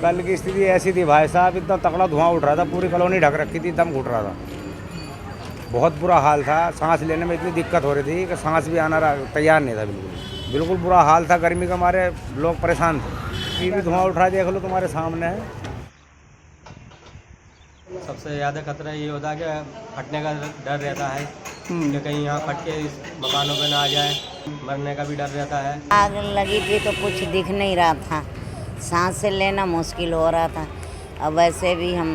कल की स्थिति ऐसी थी भाई साहब, इतना तगड़ा धुआं उठ रहा था, पूरी कॉलोनी ढक रखी थी, दम घुट रहा था। बहुत बुरा हाल था, सांस लेने में इतनी दिक्कत हो रही थी कि सांस भी आना तैयार नहीं था। बिल्कुल बिल्कुल बुरा हाल था, गर्मी के मारे लोग परेशान थे। ये भी धुआं उठ रहा है, देख लो तुम्हारे सामने है। सबसे ज़्यादा खतरा ये होता है कि फटने का डर रहता है कि कहीं यहाँ फट के इस मकानों पे ना आ जाए, मरने का भी डर रहता है। आग लगी थी तो कुछ दिख नहीं रहा था, सांस से लेना मुश्किल हो रहा था। अब वैसे भी हम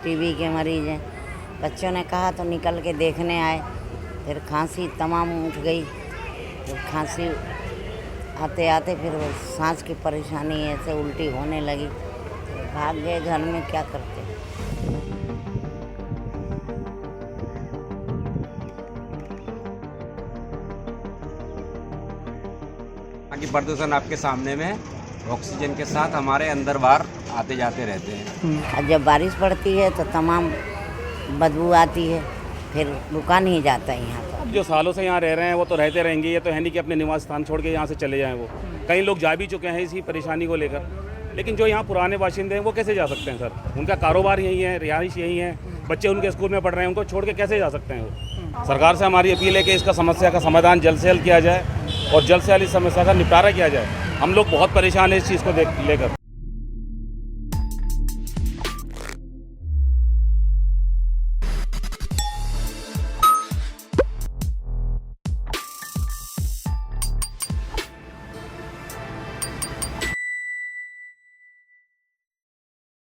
टीबी के मरीज हैं, बच्चों ने कहा तो निकल के देखने आए, फिर खांसी तमाम उठ गई। फिर खांसी आते आते फिर वो सांस की परेशानी ऐसे उल्टी होने लगी, तो भाग गए घर में, क्या करते। बाकी प्रदूषण आपके सामने में ऑक्सीजन के साथ हमारे अंदर बाहर आते जाते रहते हैं। और जब बारिश पड़ती है तो तमाम बदबू आती है, फिर रुका नहीं जाता है यहाँ पर। जो सालों से यहाँ रह रहे हैं वो तो रहते रहेंगे, ये तो है नहीं कि अपने निवास स्थान छोड़ के यहाँ से चले जाएं। वो कई लोग जा भी चुके हैं इसी परेशानी को लेकर, लेकिन जो यहाँ पुराने बाशिंदे हैं वो कैसे जा सकते हैं सर? उनका कारोबार यही है, रिहाइश यही है, बच्चे उनके स्कूल में पढ़ रहे हैं, उनको छोड़ के कैसे जा सकते हैं वो? सरकार से हमारी अपील है कि इसका समस्या का समाधान जल्द से जल्द किया जाए और जल्द से जल्द इस समस्या का निपटारा किया जाए। हम लोग बहुत परेशान हैं इस चीज़ को लेकर।